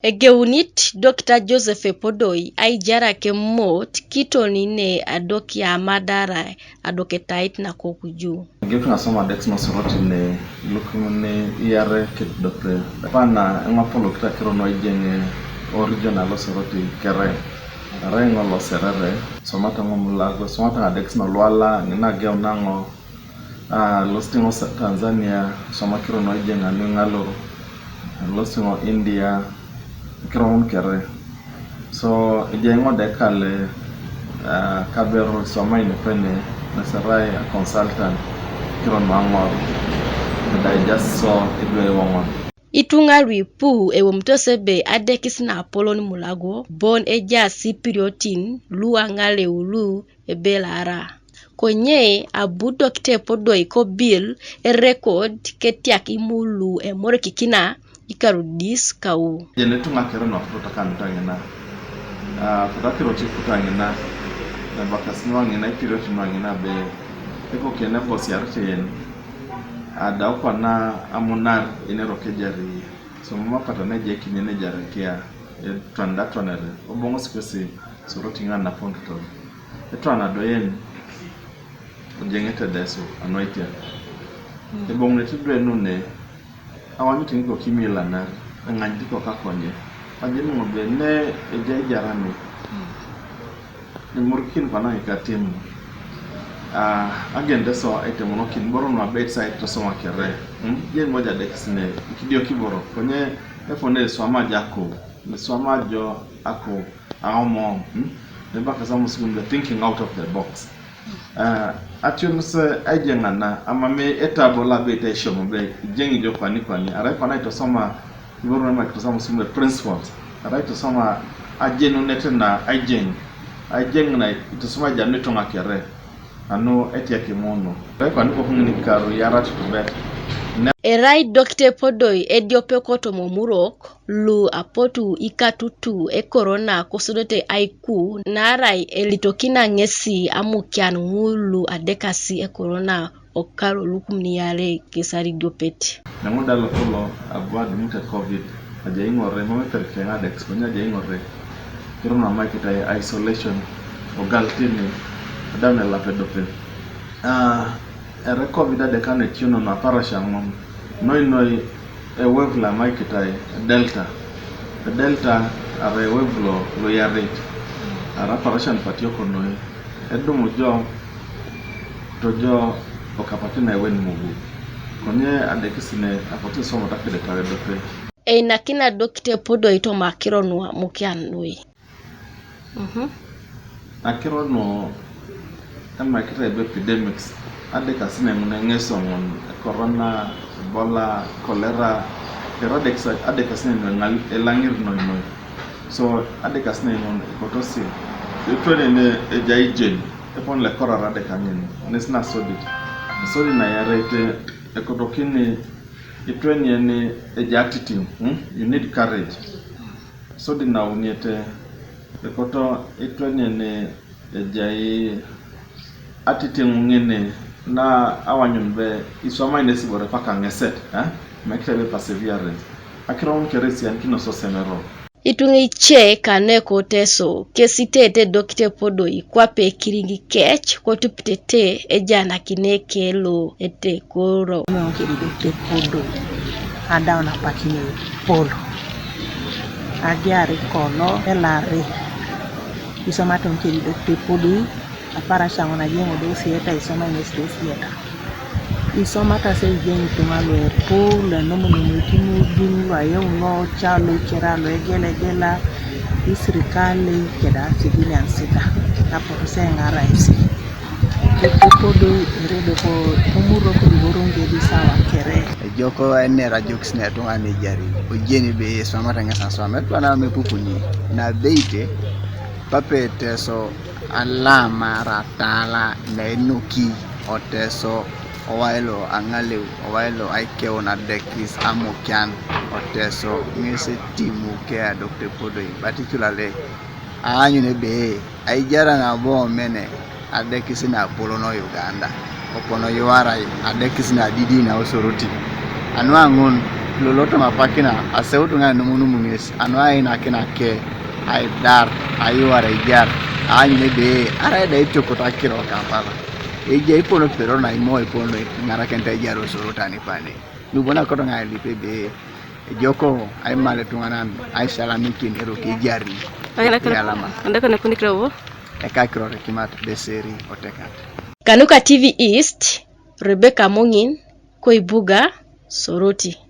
Egeunit Dr. Joseph Epodoi aijara kemot kitoni ne adokia madara adoketait na kokuju. Getu nasoma dex masoroti ne lukumune iare kit Dr. Pana ngapolo kita kiro no ijenge original soroti kere. Rengo lo serere somata ngomulago somata dex no lwala ngina geo nango lostingo Tanzania soma kiro no ijenga ngalo lostingo India kiro kere. So ijengo dekale kabero soma inepene nasarai a consultant kiro mangor and I just saw it wongon. Itungalwi pu ewomtosebe adekis na Apolon mulago bon eja sipiriotin lu Angaleu lu ebelara. Konye abu Dr. Epodoi ko bill e record ketiak imulu e more kikina ikarudis kau. Jenetunga kero no protakantangena. Protakiro chikutangena. Na bakasino ngena ipiriotin ngena be eko kena bosi archen. Ada kwa na amunar inero kejari. So mama patane je kinene jarakia twanda twanere. Obongo sikesi suroti ngana ponto. Etwana doyen ujengete deso anoitia. Ebongo netidwe nune awanyu tingo kimila na ngandiko kakonye. Ajeni ngobe ne eje jarami. Ni murkin pana ikatimu. Again that's all item no kin boro no bedside to so makere yen moja dexne kidio kiboro konye efone swama jako ne swama jo ako aomo ne baka samu skunde thinking out of the box atun se ajenga na amame etabola beta shomo be jengi jo kwani ara kwana to soma boro na to samu skunde principles ara to soma ajenu nete na ajeng na to soma janeto makere ano etia kimono kwa niko hungini karu yara tukubet Erai Dr. Epodoi ediope koto momurok lu apotu ikatutu e corona kosodote aiku narai elitokina ngesi amukian ngulu adekasi e corona okaro lukumniare kesari diopeti namuda lokolo abwad muta covid aja ingore mame perkenga dex ponya aja ingore corona makita isolation ogaltini adamne la pedope COVID de kan etuno na parashamon noi e wave la maikita delta are wave lo yare ara parashan patio kono edumu jo tojo okapati na ewen mugu konye adekisine apoti somo takede tare dope nakina Dr. Epodoi to makironwa mukian nui akirono ama kita epidemics adeka sine ngeso ngon corona ebola cholera erodex adeka sine ngal elangir no so adeka sine ngon kotosi etone ne ejaijen epon le corona adeka ngin nesna sodi na yarete ekotokini etone ne ejatitim you need courage sodi na uniete ekoto etone ne ejai atite ngene na awanyun be isoma inesi bore paka ngeset make be perseverance akiro keresi ankino so semero itungi che kaneko teso kesitete Dr. Epodoi Kwape kiringi kech kotuptete ejana kineke lo ete koro no kiri Dr. Epodoi ada ona pakine polo agiari kono elare isoma ton kiri Dr. Epodoi para shangona jengo dosi eta isoma inestesi eta isoma ta se jengo tumalo pula no munutimu dinu ayo no chalo kiralo egela isirikale keda sigini ansita hapo kusenga raisi Epodoi redo ko umuro ko diboronge di sawa kere joko ene rajox ne atonga ne jari ojeni be isoma ta ngasa soma twana mepupuni na beite papete so alama ratala na enuki oteso owailo Angaleu owailo aikeo na dekis amukian oteso ngese timu ke Dr. Epodoi particularly anyu ne be aijara na bo mene adekis na polono Uganda opono yuara adekis na didi na osoroti anwangun loloto mapakina aseutu nga numunu mungis anwa ina kina ke ai dar ayu ara jar anyne be ara da itokota kiro kampala eje ipono pero na imo ipono ngara kenta jaro sorotani pane nubona ko nga lipe be joko ay male tunganan ay salamiki nero ke jari alama ndaka na kunikira wo ekakiro rekimat de seri otekat Kanuka TV East Rebecca Mongin Koibuga Soroti.